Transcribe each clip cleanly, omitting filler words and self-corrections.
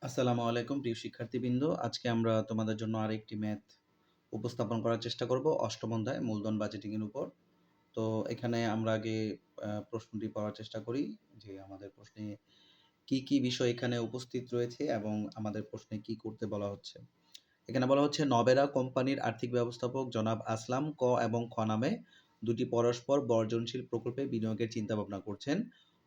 আসসালামু আলাইকুম প্রিয় শিক্ষার্থীবৃন্দ। আজকে আমরা তোমাদের জন্য আরেকটি ম্যাথ উপস্থাপন করার চেষ্টা করব অষ্টম অধ্যায় মূলধন বাজেটিং এর উপর। তো এখানে আমরা আগে প্রশ্নটি পড়ার চেষ্টা করি যে আমাদের প্রশ্নে কি বিষয় এখানে উপস্থিত রয়েছে এবং আমাদের প্রশ্নে কি করতে বলা হচ্ছে। এখানে বলা হচ্ছে নবেরা কোম্পানির আর্থিক ব্যবস্থাপক জনাব আসলাম ক এবং খ নামে দুটি পরস্পর বর্জনশীল প্রকল্পে বিনিয়োগের চিন্তাভাবনা করছেন।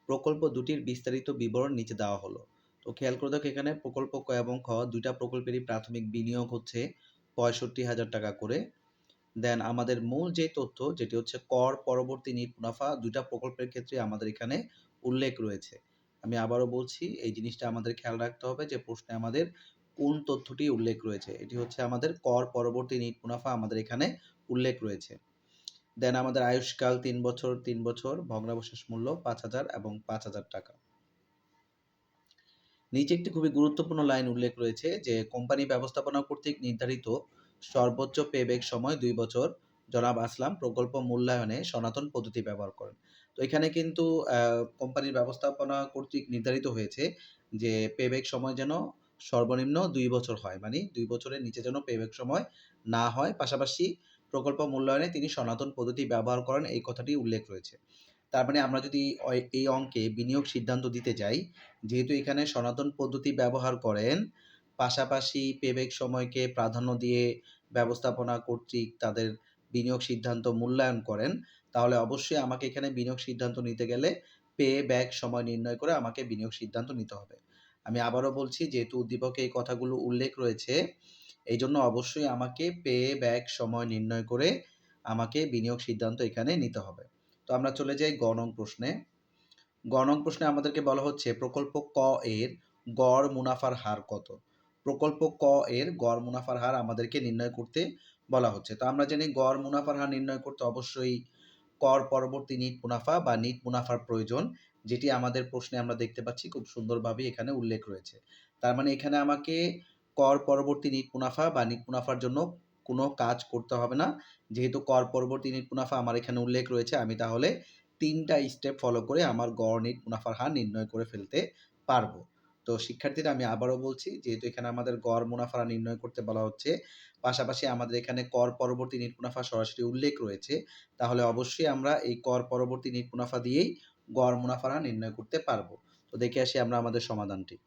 প্রকল্প দুটির বিস্তারিত বিবরণ নিচে দেওয়া হলো। তো খেয়াল করে দেখো এখানে প্রকল্প ক এবং খ দুইটা প্রকল্পেরই প্রাথমিক বিনিয়োগ হচ্ছে ৬৫,০০০ টাকা করে। দেন আমাদের মূল যে তথ্য যেটি হচ্ছে কর পরবর্তী নিট মুনাফা দুইটা প্রকল্পের ক্ষেত্রে আমাদের এখানে উল্লেখ রয়েছে। আমি আবারও বলছি এই জিনিসটা আমাদের খেয়াল রাখতে হবে যে প্রশ্নে আমাদের কোন তথ্যটি উল্লেখ রয়েছে। এটি হচ্ছে আমাদের কর পরবর্তী নিট মুনাফা আমাদের এখানে উল্লেখ রয়েছে। দেন আমাদের আয়ুষ্কাল ৩ বছর ৩ বছর, ভগ্নাবশেষ মূল্য ৫,০০০ এবং ৫,০০০ টাকা। নিচে একটি খুবই গুরুত্বপূর্ণ লাইন উল্লেখ রয়েছে যে কোম্পানি ব্যবস্থাপনা কর্তৃক নির্ধারিত সর্বোচ্চ পেব্যাক সময় ২ বছর। জনাব আসলাম প্রকল্প মূল্যায়নে সনাতন পদ্ধতি ব্যবহার করেন। তো এখানে কিন্তু কোম্পানির ব্যবস্থাপনা কর্তৃক নির্ধারিত হয়েছে যে পেব্যাক সময় যেন সর্বনিম্ন ২ বছর হয়। মানে ২ বছরের নিচে যেন পেব্যাক সময় না হয়। পাশাপাশি প্রকল্প মূল্যায়নে তিনি সনাতন পদ্ধতি ব্যবহার করেন এই কথাটি উল্লেখ রয়েছে। তার মানে আমরা যদি এই অঙ্কে বিনিয়োগ সিদ্ধান্ত দিতে যাই, যেহেতু এখানে সনাতন পদ্ধতি ব্যবহার করেন, পাশাপাশি পেব্যাক সময়কে প্রাধান্য দিয়ে ব্যবস্থাপনা কর্তৃক তাদের বিনিয়োগ সিদ্ধান্ত মূল্যায়ন করেন, তাহলে অবশ্যই আমাকে এখানে বিনিয়োগ সিদ্ধান্ত নিতে গেলে পে ব্যাক সময় নির্ণয় করে আমাকে বিনিয়োগ সিদ্ধান্ত নিতে হবে। আমি আবারও বলছি যেহেতু উদ্দীপকে এই কথাগুলো উল্লেখ রয়েছে, এইজন্য অবশ্যই আমাকে পে ব্যাক সময় নির্ণয় করে আমাকে বিনিয়োগ সিদ্ধান্ত এখানে নিতে হবে। তো আমরা চলে যাই গ নং প্রশ্নে। গ নং প্রশ্নে আমাদেরকে বলা হচ্ছে প্রকল্প ক এর গড় মুনাফার হার কত? প্রকল্প ক এর গড় মুনাফার হার আমাদেরকে নির্ণয় করতে বলা হচ্ছে। তো আমরা জানি গড় মুনাফার হার নির্ণয় করতে অবশ্যই কর পরবর্তী নিট মুনাফা বা নিট মুনাফার প্রয়োজন, যেটি আমাদের প্রশ্নে আমরা দেখতে পাচ্ছি খুব সুন্দরভাবে এখানে উল্লেখ রয়েছে। তার মানে এখানে আমাকে কর পরবর্তী নিট মুনাফা বা নিট মুনাফার জন্য কোনো কাজ করতে হবে না। যেহেতু কর পরবর্তী নিট মুনাফা আমার এখানে উল্লেখ রয়েছে, আমি তাহলে ৩ টা স্টেপ ফলো করে আমার গড় নিট মুনাফার হার নির্ণয় করে ফেলতে পারবো। তো শিক্ষার্থীরা আমি আবারও বলছি যেহেতু এখানে আমাদের গড় মুনাফা নির্ণয় করতে বলা হচ্ছে, পাশাপাশি আমাদের এখানে কর পরবর্তী নিট মুনাফা সরাসরি উল্লেখ রয়েছে, তাহলে অবশ্যই আমরা এই কর পরবর্তী নিট মুনাফা দিয়েই গড় মুনাফা নির্ণয় করতে পারবো। তো দেখে আসি আমরা আমাদের সমাধানটি।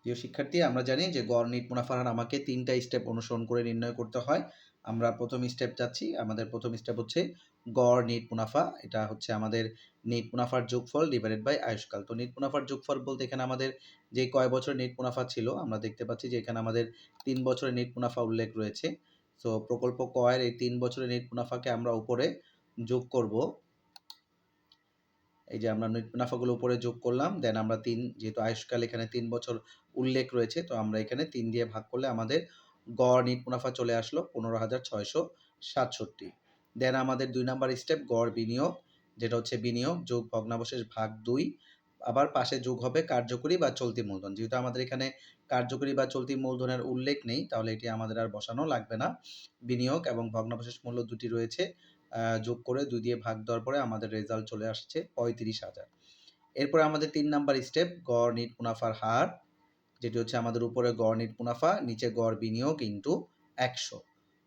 প্রিয় শিক্ষার্থী, আমরা জানি যে গড় নিট মুনাফার হার আমাকে ৩ টা স্টেপ অনুসরণ করে নির্ণয় করতে হয়। আমরা প্রথম স্টেপ যাচ্ছি। আমাদের প্রথম স্টেপ হচ্ছে গড় নিট মুনাফা। এটা হচ্ছে আমাদের নিট মুনাফার যোগফল ডিভাইডেড বাই আয়ুষ্কাল। তো নিট মুনাফার যোগফল বলতে এখানে আমাদের যে কয় বছরের নিট মুনাফা ছিল, আমরা দেখতে পাচ্ছি যে এখানে আমাদের ৩ বছরের নিট মুনাফা উল্লেখ রয়েছে। সো প্রকল্প ক এর এই ৩ বছরের নিট মুনাফাকে আমরা উপরে যোগ করব। এই যে আমরা নেট মুনাফাগুলো উপরে যোগ করলাম। দেন আমরা ৩ যেহেতু আয়ুষ্কাল এখানে ৩ বছর উল্লেখ রয়েছে, তো আমরা এখানে ৩ দিয়ে ভাগ করলে আমাদের গড় নিট মুনাফা চলে আসলো ১৫,৬৬৭। দেন আমাদের ২ নাম্বার স্টেপ গড় বিনিয়োগ, যেটা হচ্ছে বিনিয়োগ যোগ ভগ্নাবশেষ ভাগ ২। আবার পাশে যোগ হবে কার্যকরী বা চলতি মূলধন। যেহেতু আমাদের এখানে কার্যকরী বা চলতি মূলধনের উল্লেখ নেই, তাহলে এটি আমাদের আর বসানো লাগবে না। বিনিয়োগ এবং ভগ্নাবশেষ মূল্য দুটি রয়েছে। যোগ করে ২ দিয়ে ভাগ দেওয়ার পরে আমাদের রেজাল্ট চলে আসছে ৩৫,০০০। এরপরে আমাদের ৩ নাম্বার স্টেপ গড় নিট মুনাফার হার, যেটি হচ্ছে আমাদের উপরে গড় নিট মুনাফা, নিচে গড় বিনিয়োগ ইনটু ১০০।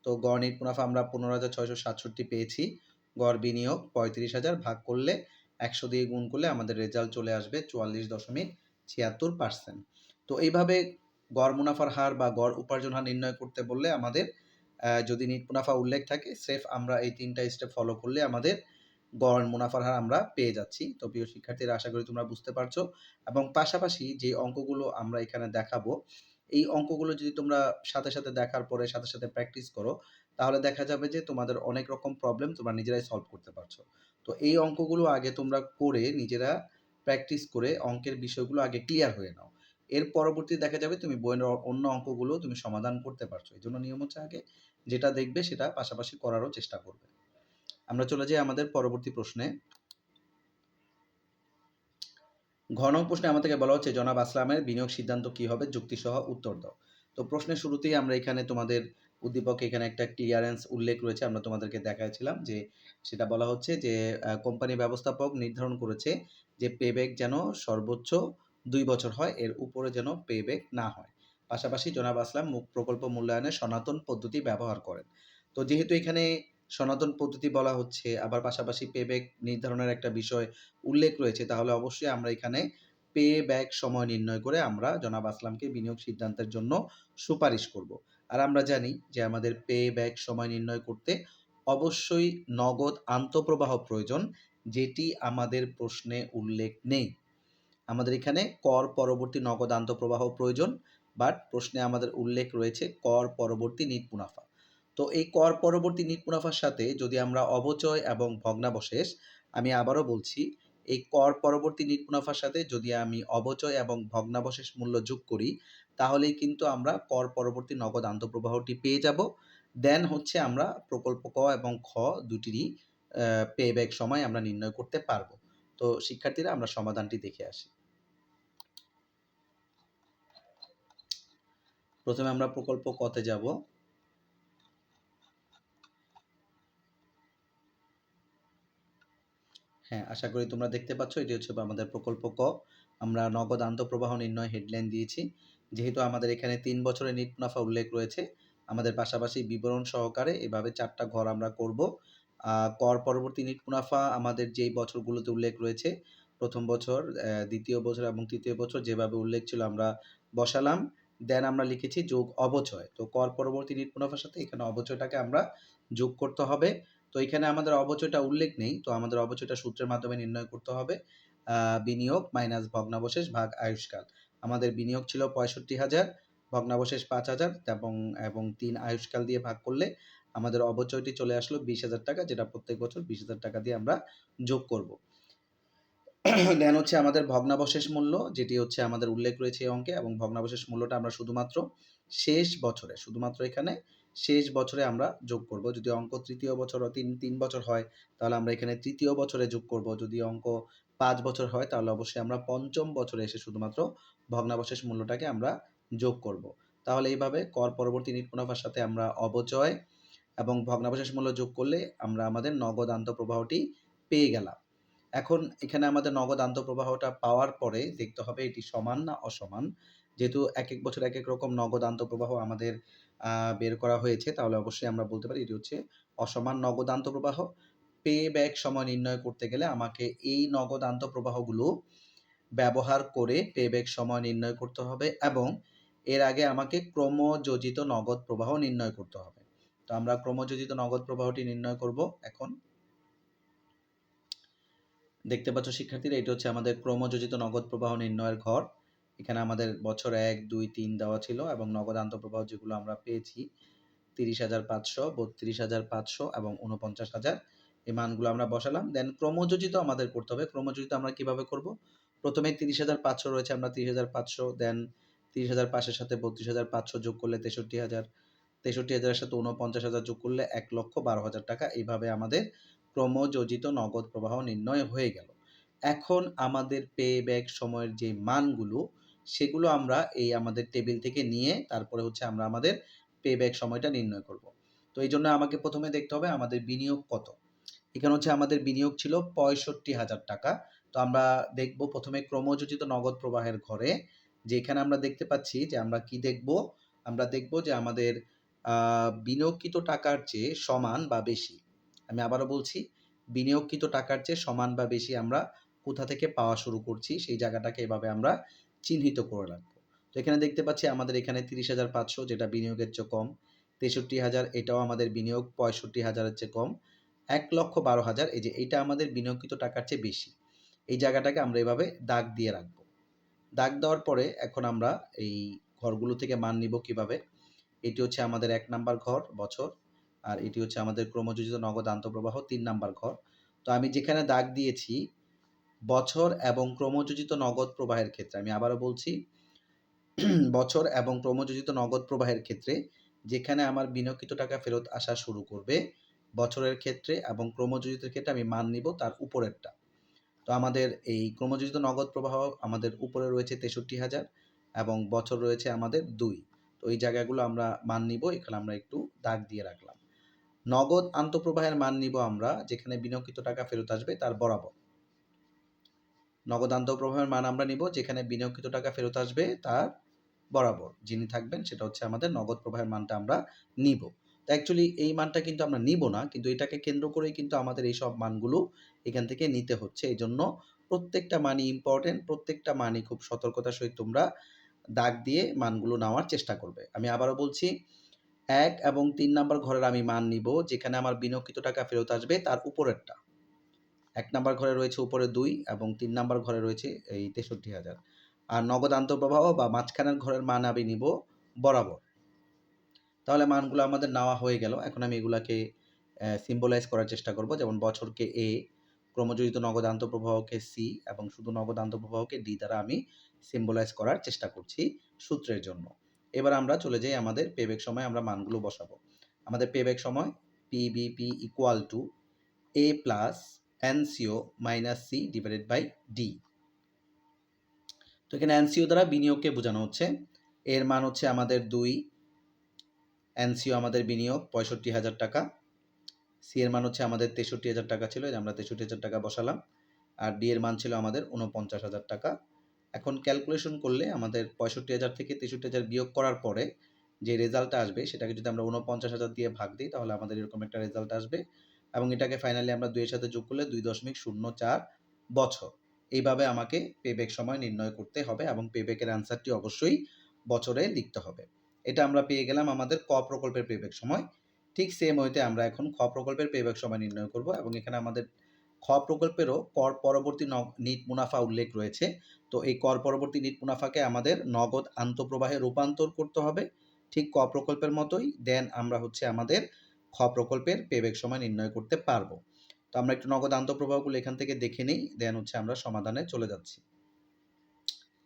তো গড় নিট মুনাফা আমরা ১৫,৬৬৭ পেয়েছি। গড় বিনিয়োগ ৩৫,০০০ ভাগ করলে ১০০ দিয়ে গুণ করলে আমাদের রেজাল্ট চলে আসবে ৪৪.৭৬%। তো এইভাবে গড় মুনাফার হার বা গড় উপার্জন হার নির্ণয় করতে বললে আমাদের যদি নিট মুনাফা উল্লেখ থাকে স্রেফ আমরা এই ৩ টা স্টেপ ফলো করলে আমাদের গড় মুনাফার হার আমরা পেয়ে যাচ্ছি। তো প্রিয় শিক্ষার্থীরা আশা করি তোমরা বুঝতে পারছো এবং পাশাপাশি যে অঙ্কগুলো আমরা এখানে দেখাবো, এই অঙ্কগুলো যদি তোমরা সাথে দেখার পরে সাথে প্র্যাকটিস করো, তাহলে দেখা যাবে যে তোমাদের অনেক রকম প্রবলেম তোমরা নিজেরাই সলভ করতে পারছো। তো এই অঙ্কগুলো আগে তোমরা করে নিজেরা প্র্যাকটিস করে অঙ্কের বিষয়গুলো আগে ক্লিয়ার হয়ে নাও। এর পরবর্তীতে দেখা যাবে তুমি বইয়ের অন্য অঙ্কগুলো তুমি সমাধান করতে পারছো। এজন্য নিয়ম হচ্ছে আগে যেটা দেখবে সেটা পাশাপাশি করারও চেষ্টা করবে। আমরা চলে যাই আমাদের পরবর্তী প্রশ্নে। ঘ নং প্রশ্নে আমাদেরকে বলা হচ্ছে জনাব আসলামের বিনিয়োগ সিদ্ধান্ত কি হবে? যুক্তিসহ উত্তর দাও। তো প্রশ্নের শুরুতেই আমরা এখানে তোমাদের উদ্দীপকে এখানে একটা ক্লিয়ারেন্স উল্লেখ রয়েছে, আমরা তোমাদেরকে দেখাচ্ছিলাম যে সেটা বলা হচ্ছে যে কোম্পানি ব্যবস্থাপক নির্ধারণ করেছে যে পেব্যাক যেন সর্বোচ্চ ২ বছর হয়, এর উপরে যেন পেব্যাক না হয়। পাশাপাশি জনাব আসলাম প্রকল্প মূল্যায়নে সনাতন পদ্ধতি ব্যবহার করেন। তো যেহেতু এখানে সনাতন পদ্ধতি বলা হচ্ছে, আবার পাশাপাশি পেব্যাক নির্ধারণের একটা বিষয় উল্লেখ রয়েছে, তাহলে অবশ্যই আমরা এখানে পেব্যাক সময় নির্ণয় করে আমরা জনাব আসলামকে বিনিয়োগ সিদ্ধান্তের জন্য সুপারিশ করব। আর আমরা জানি যে আমাদের পেব্যাক সময় নির্ণয় করতে অবশ্যই নগদ আন্তঃপ্রবাহ প্রয়োজন, যেটি আমাদের প্রশ্নে উল্লেখ নেই। আমাদের এখানে কর পরবর্তী নগদ আন্তঃপ্রবাহ প্রয়োজন, বাট প্রশ্নে আমাদের উল্লেখ রয়েছে কর পরবর্তী নিট মুনাফা। তো এই কর পরবর্তী নিট মুনাফার সাথে যদি আমরা অবচয় এবং ভগ্নাবশেষ, আমি আবারও বলছি, এই কর পরবর্তী নিট মুনাফার সাথে যদি আমি অবচয় এবং ভগ্নাবশেষ মূল্য যোগ করি, তাহলেই কিন্তু আমরা কর পরবর্তী নগদ আন্তঃপ্রবাহটি পেয়ে যাব। দেন হচ্ছে আমরা প্রকল্প ক এবং খ দুটিরই পেব্যাক সময় আমরা নির্ণয় করতে পারবো। তো শিক্ষার্থীরা আমরা সমাধানটি দেখে আসি। প্রথমে আমরা প্রকল্প কতে যাব। হ্যাঁ, আশা করি তোমরা দেখতে পাচ্ছ, এটি হচ্ছে আমাদের প্রকল্প ক। আমরা নগদ আন্তঃপ্রবাহ নির্ণয় হেডলাইন দিয়েছি। যেহেতু আমাদের এখানে ৩ বছরের নিট মুনাফা উল্লেখ রয়েছে, আমাদের পাশাপাশি বিবরণ সহকারে এভাবে ৪ টা ঘর আমরা করব। কর পরবর্তী নিট মুনাফা আমাদের যেই বছরগুলোতে উল্লেখ রয়েছে, প্রথম বছর, দ্বিতীয় বছর এবং তৃতীয় বছর যেভাবে উল্লেখ ছিল আমরা বসালাম। দেন আমরা লিখেছি যোগ অবচয়। তো কর পরবর্তী নিট মুনাফার সাথে এখানে অবচয়টাকে আমরা যোগ করতে হবে। তো এখানে আমাদের অবচয়টা উল্লেখ নেই, তো আমাদের অবচয়টা সূত্রের মাধ্যমে নির্ণয় করতে হবে। বিনিয়োগ মাইনাস ভগ্নাবশেষ ভাগ আয়ুষ্কাল। আমাদের বিনিয়োগ ছিল ৬৫,০০০, ভগ্নাবশেষ ৫,০০০ এবং ৩ আয়ুষ্কাল দিয়ে ভাগ করলে আমাদের অবচয়টি চলে আসলো ২০,০০০ টাকা, যেটা প্রত্যেক বছর ২০,০০০ টাকা দিয়ে আমরা যোগ করব। দেন হচ্ছে আমাদের ভগ্নাবশেষ মূল্য, যেটি হচ্ছে আমাদের উল্লেখ রয়েছে এই অঙ্কে, এবং ভগ্নাবশেষ মূল্যটা আমরা শুধুমাত্র শুধুমাত্র এখানে শেষ বছরে আমরা যোগ করব। যদি অঙ্ক তৃতীয় বছর ও ৩ বছর হয়, তাহলে আমরা এখানে তৃতীয় বছরে যোগ করব। যদি অঙ্ক ৫ বছর হয়, তাহলে অবশ্যই আমরা পঞ্চম বছরে এসে শুধুমাত্র ভগ্নাবশেষ মূল্যটাকে আমরা যোগ করব। তাহলে এইভাবে কর পরবর্তী নিট মুনাফার সাথে আমরা অবচয় এবং ভগ্নাবশেষ মূল্য যোগ করলে আমরা আমাদের নগদ আন্তঃপ্রবাহটি পেয়ে গেলাম। এখন এখানে আমাদের নগদ আন্তঃপ্রবাহটা পাওয়ার পরে দেখতে হবে এটি সমান না অসমান। যেহেতু একেক বছর একেক রকম নগদ আন্তঃপ্রবাহ আমাদের বের করা হয়েছে, তাহলে অবশ্যই আমরা বলতে পারি এটি হচ্ছে অসমান নগদ আন্তঃপ্রবাহ। পে ব্যাক সময় নির্ণয় করতে গেলে আমাকে এই নগদ আন্তঃপ্রবাহগুলো ব্যবহার করে পে ব্যাক সময় নির্ণয় করতে হবে, এবং এর আগে আমাকে ক্রমযোজিত নগদ প্রবাহ নির্ণয় করতে হবে। তো আমরা ক্রমযোজিত নগদ প্রবাহটি নির্ণয় করব এখন। দেখতে পাচ্ছ শিক্ষার্থীরা, এটা হচ্ছে আমাদের ক্রমযোজিত নগদ প্রবাহ নির্ণয়ের ঘর। এখানে আমাদের বছর ১, ২, ৩ দেওয়া ছিল, এবং নগদ আন্তঃপ্রবাহ যেগুলো আমরা পেয়েছি ৩০,৫০০, ৩২,৫০০ এবং ৪৯,০০০, এই মানগুলো আমরা বসালাম। দেন ক্রমযোজিত আমাদের করতে হবে। ক্রমযোজিত আমরা কিভাবে করব? প্রথমে ৩০,৫০০ রয়েছে, আমরা ৩০,৫০০, দেন ৩০,৫০০ সাথে ৩২,৫০০ যোগ করলে ৬৩,০০০, ৬৩,০০০ সাথে ৪৯,০০০ যোগ করলে ১,১২,০০০ টাকা। এইভাবে আমাদের ক্রমযোজিত নগদ প্রবাহ নির্ণয় হয়ে গেল। এখন আমাদের পে ব্যাক সময়ের যে মানগুলো, সেগুলো আমরা এই আমাদের টেবিল থেকে নিয়ে তারপরে হচ্ছে আমরা আমাদের পে ব্যাক সময়টা নির্ণয় করব। তো এই জন্য আমাকে প্রথমে দেখতে হবে আমাদের বিনিয়োগ কত। এখানে হচ্ছে আমাদের বিনিয়োগ ছিল ৬৫,০০০ টাকা। তো আমরা দেখব প্রথমে ক্রমযোজিত নগদ প্রবাহের ঘরে, যে এখানে আমরা দেখতে পাচ্ছি যে আমরা কি দেখব? আমরা দেখব যে আমাদের বিনিয়োগকৃত টাকার চেয়ে সমান বা বেশি। আমি আবারও বলছি, বিনিয়োগকৃত টাকার চেয়ে সমান বা বেশি আমরা কোথা থেকে পাওয়া শুরু করছি, সেই জায়গাটাকে এভাবে আমরা চিহ্নিত করে রাখবো। তো এখানে দেখতে পাচ্ছি আমাদের এখানে ৩০,৫০০, যেটা বিনিয়োগের চেয়ে কম। ৬৩,০০০, এটাও আমাদের বিনিয়োগ ৬৫,০০০-এর চেয়ে কম। ১,১২,০০০, এই যে এইটা আমাদের বিনিয়োগকৃত টাকার চেয়ে বেশি। এই জায়গাটাকে আমরা এভাবে দাগ দিয়ে রাখবো। দাগ দেওয়ার পরে এখন আমরা এই ঘরগুলো থেকে মান নিব কিভাবে? এটি হচ্ছে আমাদের ১ নাম্বার ঘর বছর, আর এটি হচ্ছে আমাদের ক্রমযোজিত নগদ আন্তঃপ্রবাহ ৩ নাম্বার ঘর। তো আমি যেখানে দাগ দিয়েছি বছর এবং ক্রমযোজিত নগদ প্রবাহের ক্ষেত্রে, আমি আবারও বলছি, বছর এবং ক্রমযোজিত নগদ প্রবাহের ক্ষেত্রে যেখানে আমার বিনিয়োগকৃত টাকা ফেরত আসা শুরু করবে, বছরের ক্ষেত্রে এবং ক্রমযোজিতের ক্ষেত্রে আমি মান নিব তার উপরেরটা। তো আমাদের এই ক্রমযোজিত নগদ প্রবাহ আমাদের উপরে রয়েছে ৬৩,০০০ এবং বছর রয়েছে আমাদের ২। তো এই জায়গাগুলো আমরা মান নিব, এখানে আমরা একটু দাগ দিয়ে রাখলাম। নগদ আন্তঃপ্রবাহের মান নিব আমরা যেখানে বিনিয়োগকৃত টাকা ফেরত আসবে তার বরাবর। নগদ আন্তঃপ্রবাহের মান আমরা নিব যেখানে বিনিয়োগকৃত টাকা ফেরত আসবে তার বরাবর যিনি থাকবেন সেটা হচ্ছে আমাদের নগদ প্রবাহের মানটা আমরা নিব। তো অ্যাকচুয়ালি এই মানটা কিন্তু আমরা নিব না, কিন্তু এটাকে কেন্দ্র করেই কিন্তু আমাদের এই সব মানগুলো এখান থেকে নিতে হচ্ছে। এজন্য প্রত্যেকটা মানই ইম্পর্টেন্ট, প্রত্যেকটা মানই খুব সতর্কতার সহিত তোমরা দাগ দিয়ে মানগুলো নেওয়ার চেষ্টা করবে। আমি আবারও বলছি, ১ এবং ৩ নাম্বার ঘরের আমি মান নিব যেখানে আমার বিনিয়োগকৃত টাকা ফেরত আসবে তার উপরেরটা। ১ নাম্বার ঘরে রয়েছে উপরে ২ এবং ৩ নাম্বার ঘরে রয়েছে এই ৬৩,০০০। আর নগদ আন্তঃপ্রবাহ বা মাঝখানের ঘরের মান আমি নিব বরাবর। তাহলে মানগুলো আমাদের নেওয়া হয়ে গেল। এখন আমি এগুলাকে সিম্বলাইজ করার চেষ্টা করব। যেমন বছরকে A, ক্রমযোজিত নগদ আন্তঃপ্রবাহকে C এবং শুধু নগদ আন্তঃপ্রবাহকে D দ্বারা আমি সিম্বলাইজ করার চেষ্টা করছি সূত্রের জন্য। এবার আমরা চলে যাই আমাদের পেব্যাক সময়ে আমরা মানগুলো বসাবো। আমাদের পেব্যাক সময় PBP equal to A plus NCO minus C divided by D। তো এখানে NCO দ্বারা বিনিয়োগকে বোঝানো হচ্ছে। এর মান হচ্ছে আমাদের ২, NCO আমাদের বিনিয়োগ ৬৫,০০০ টাকা, C এর মান হচ্ছে আমাদের ৬৩,০০০ টাকা ছিল, আমরা ৬৩,০০০ টাকা বসালাম। আর D এর মান ছিল আমাদের ৪৯,০০০ টাকা। এখন ক্যালকুলেশন করলে আমাদের ৬৫,০০০ থেকে ৬৩,০০০ বিয়োগ করার পরে যে রেজাল্টটা আসবে সেটাকে যদি আমরা ৪৯,০০০ দিয়ে ভাগ দিই তাহলে আমাদের এরকম একটা রেজাল্ট আসবে এবং এটাকে ফাইনালি আমরা ২ এর সাথে যোগ করলে ২.০৪ বছর। এইভাবে আমাকে পেব্যাক সময় নির্ণয় করতে হবে এবং পেব্যাকের অ্যান্সারটি অবশ্যই বছরে লিখতে হবে। এটা আমরা পেয়ে গেলাম আমাদের ক প্রকল্পের পেব্যাক সময়। ঠিক সেম ওয়েতে আমরা এখন খ প্রকল্পের পেব্যাক সময় নির্ণয় করব এবং এখানে আমাদের খ প্রকল্পেরও কর পরবর্তী নিট মুনাফা উল্লেখ রয়েছে। তো এই কর পরবর্তী নিট মুনাফাকে আমাদের নগদ আন্তঃপ্রবাহে রূপান্তর করতে হবে ঠিক ক প্রকল্পের মতোই। দেন আমরা হচ্ছে আমাদের খ প্রকল্পের পেব্যাক সময় নির্ণয় করতে পারবো। তো আমরা একটু নগদ আন্তঃপ্রবাহগুলো এখান থেকে দেখে নিই, দেন হচ্ছে আমরা সমাধানে চলে যাচ্ছি।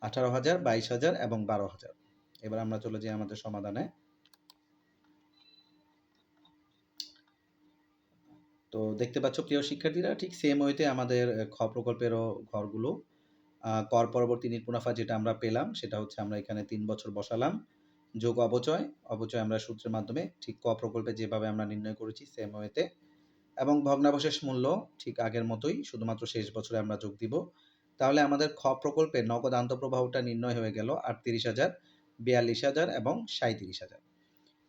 ১৮,০০০, ২২,০০০ এবং ১২,০০০। এবার আমরা চলে যাই আমাদের সমাধানে। তো দেখতে পাচ্ছ প্রিয় শিক্ষার্থীরা, ঠিক সেম ওয়েতে আমাদের খ প্রকল্পেরও ঘরগুলো কর পরবর্তী নিট মুনাফা যেটা আমরা পেলাম সেটা হচ্ছে আমরা এখানে ৩ বছর বসালাম, যোগ অবচয়, অবচয় আমরা সূত্রের মাধ্যমে ঠিক ক প্রকল্পে যেভাবে আমরা নির্ণয় করেছি সেম ওয়েতে, এবং ভগ্নাবশেষ মূল্য ঠিক আগের মতোই, শুধুমাত্র শেষ বছরে আমরা যোগ দিব। তাহলে আমাদের খ প্রকল্পে নগদ আন্তঃপ্রবাহটা নির্ণয় হয়ে গেল ৩৮,০০০, ৪২,০০০ এবং ৩৭,০০০।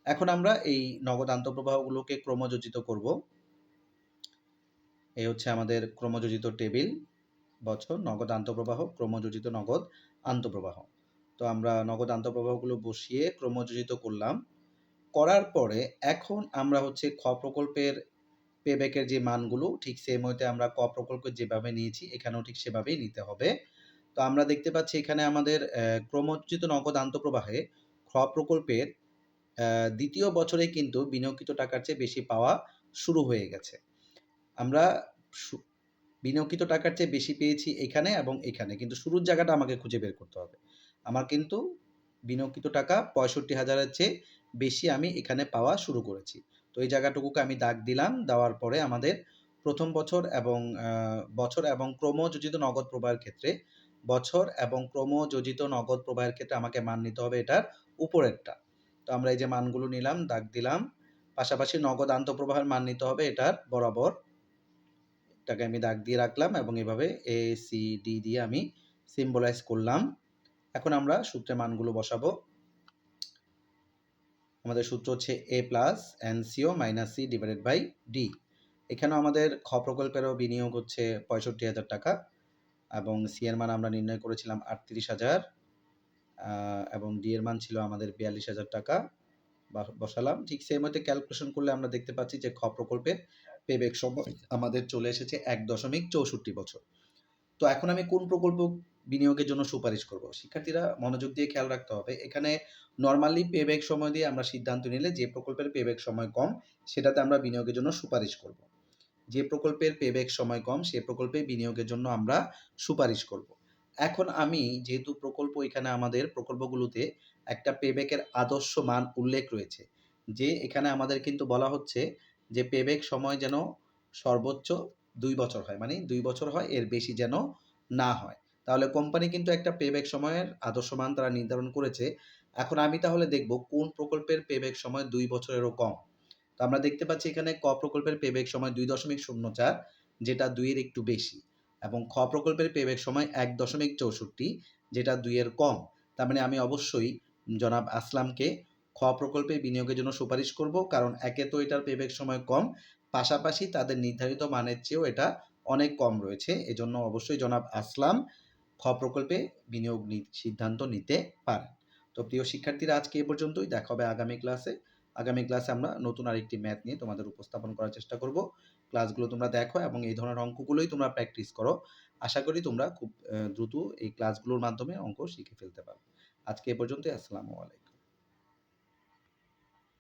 এখন আমরা এই নগদ আন্তঃপ্রবাহগুলোকে ক্রমযোজিত করব। এই হচ্ছে আমাদের ক্রমযোজিত টেবিল, বছর, নগদ আন্তঃপ্রবাহ, ক্রমযোজিত নগদ আন্তঃপ্রবাহ। তো আমরা নগদ আন্তঃপ্রবাহগুলো বসিয়ে ক্রমযোজিত করলাম। করার পরে এখন আমরা হচ্ছে খ প্রকল্পের পেব্যাকের যে মানগুলো ঠিক সেম ওয়েতে আমরা ক প্রকল্পে যেভাবে নিয়েছি এখানেও ঠিক সেভাবেই নিতে হবে। তো আমরা দেখতে পাচ্ছি এখানে আমাদের ক্রমযোজিত নগদ আন্তঃপ্রবাহে খ প্রকল্পের দ্বিতীয় বছরে কিন্তু বিনিয়োগকৃত টাকার চেয়ে বেশি পাওয়া শুরু হয়ে গেছে। আমরা বিনিয়োগকৃত টাকার চেয়ে বেশি পেয়েছি এখানে এবং এখানে, কিন্তু শুরুর জায়গাটা আমাকে খুঁজে বের করতে হবে। আমার কিন্তু বিনিয়োগকৃত টাকা ৬৫,০০০-এর চেয়ে বেশি আমি এখানে পাওয়া শুরু করেছি। তো এই জায়গাটুকুকে আমি দাগ দিলাম। দেওয়ার পরে আমাদের প্রথম বছর এবং ক্রমযোজিত নগদ প্রবাহের ক্ষেত্রে বছর এবং ক্রমযোজিত নগদ প্রবাহের ক্ষেত্রে আমাকে মান নিতে হবে এটার উপরেরটা। তো আমরা এই যে মানগুলো নিলাম, দাগ দিলাম। পাশাপাশি নগদ আন্তঃপ্রবাহের মান নিতে হবে এটার বরাবর। এটাকে আমি দাগ দিয়ে রাখলাম এবং এভাবে ACD দিয়ে আমি সিম্বলাইজ করলাম। এখন আমরা সূত্রে মানগুলো বসাবো। আমাদের সূত্র হচ্ছে A plus NCO minus C divided by D। এখানেও আমাদের খ প্রকল্পেরও বিনিয়োগ হচ্ছে ৬৫,০০০ টাকা এবং C এর মান আমরা নির্ণয় করেছিলাম ৩৮,০০০ এবং D এর মান ছিল আমাদের ৪২,০০০ টাকা বসালাম। ঠিক সেম ওয়েতে ক্যালকুলেশন করলে আমরা দেখতে পাচ্ছি যে খ প্রকল্পের পেব্যাক সময় আমাদের চলে এসেছে ১.৬৪ বছর। তো এখন আমি কোন প্রকল্প বিনিয়োগের জন্য সুপারিশ করব? শিক্ষার্থীরা মনোযোগ দিয়ে খেয়াল রাখতে হবে। এখানে নরমালি পেব্যাক সময় দিয়ে আমরা সিদ্ধান্ত নিলে যে প্রকল্পের পেব্যাক সময় কম সেটাতে আমরা বিনিয়োগের জন্য সুপারিশ করব। যে প্রকল্পের পেব্যাক সময় কম সে প্রকল্পে বিনিয়োগের জন্য আমরা সুপারিশ করব। এখন আমি যেহেতু প্রকল্প এখানে আমাদের প্রকল্পগুলোতে একটা পেব্যাকের আদর্শ মান উল্লেখ রয়েছে, যে এখানে আমাদের কিন্তু বলা হচ্ছে যে পেব্যাক সময় যেন সর্বোচ্চ ২ বছর হয়, মানে ২ বছর হয়, এর বেশি যেন না হয়। তাহলে কোম্পানি কিন্তু একটা পেব্যাক সময়ের আদর্শ মান তারা নির্ধারণ করেছে এখন আমি তাহলে দেখব কোন প্রকল্পের পেব্যাক সময় ২ বছরেরও কম। তো আমরা দেখতে পাচ্ছি এখানে ক প্রকল্পের পেব্যাক সময় ২.০৪ যেটা ২ এর একটু বেশি এবং খ প্রকল্পের পেব্যাক সময় ১.৬৪ যেটা ২ এর কম। তার মানে আমি অবশ্যই জনাব আসলামকে খ প্রকল্পে বিনিয়োগের জন্য সুপারিশ করব। কারণ একে তো এটার পেব্যাক সময় কম, পাশাপাশি তাদের নির্ধারিত মানের চেয়েও এটা অনেক কম রয়েছে। এজন্য অবশ্যই জনাব আসলাম খ প্রকল্পে বিনিয়োগ সিদ্ধান্ত নিতে পারেন। তো প্রিয় শিক্ষার্থীরা আজকে এ পর্যন্তই। দেখা হবে আগামী ক্লাসে। আগামী ক্লাসে আমরা নতুন আরেকটি ম্যাথ নিয়ে তোমাদের উপস্থাপন করার চেষ্টা করব। ক্লাসগুলো তোমরা দেখো এবং এই ধরনের অঙ্কগুলোই তোমরা প্র্যাকটিস করো। আশা করি তোমরা খুব দ্রুত এই ক্লাসগুলোর মাধ্যমে অঙ্ক শিখে ফেলতে পারবে। আজকে এ পর্যন্তই। আসসালামু আলাইকুম।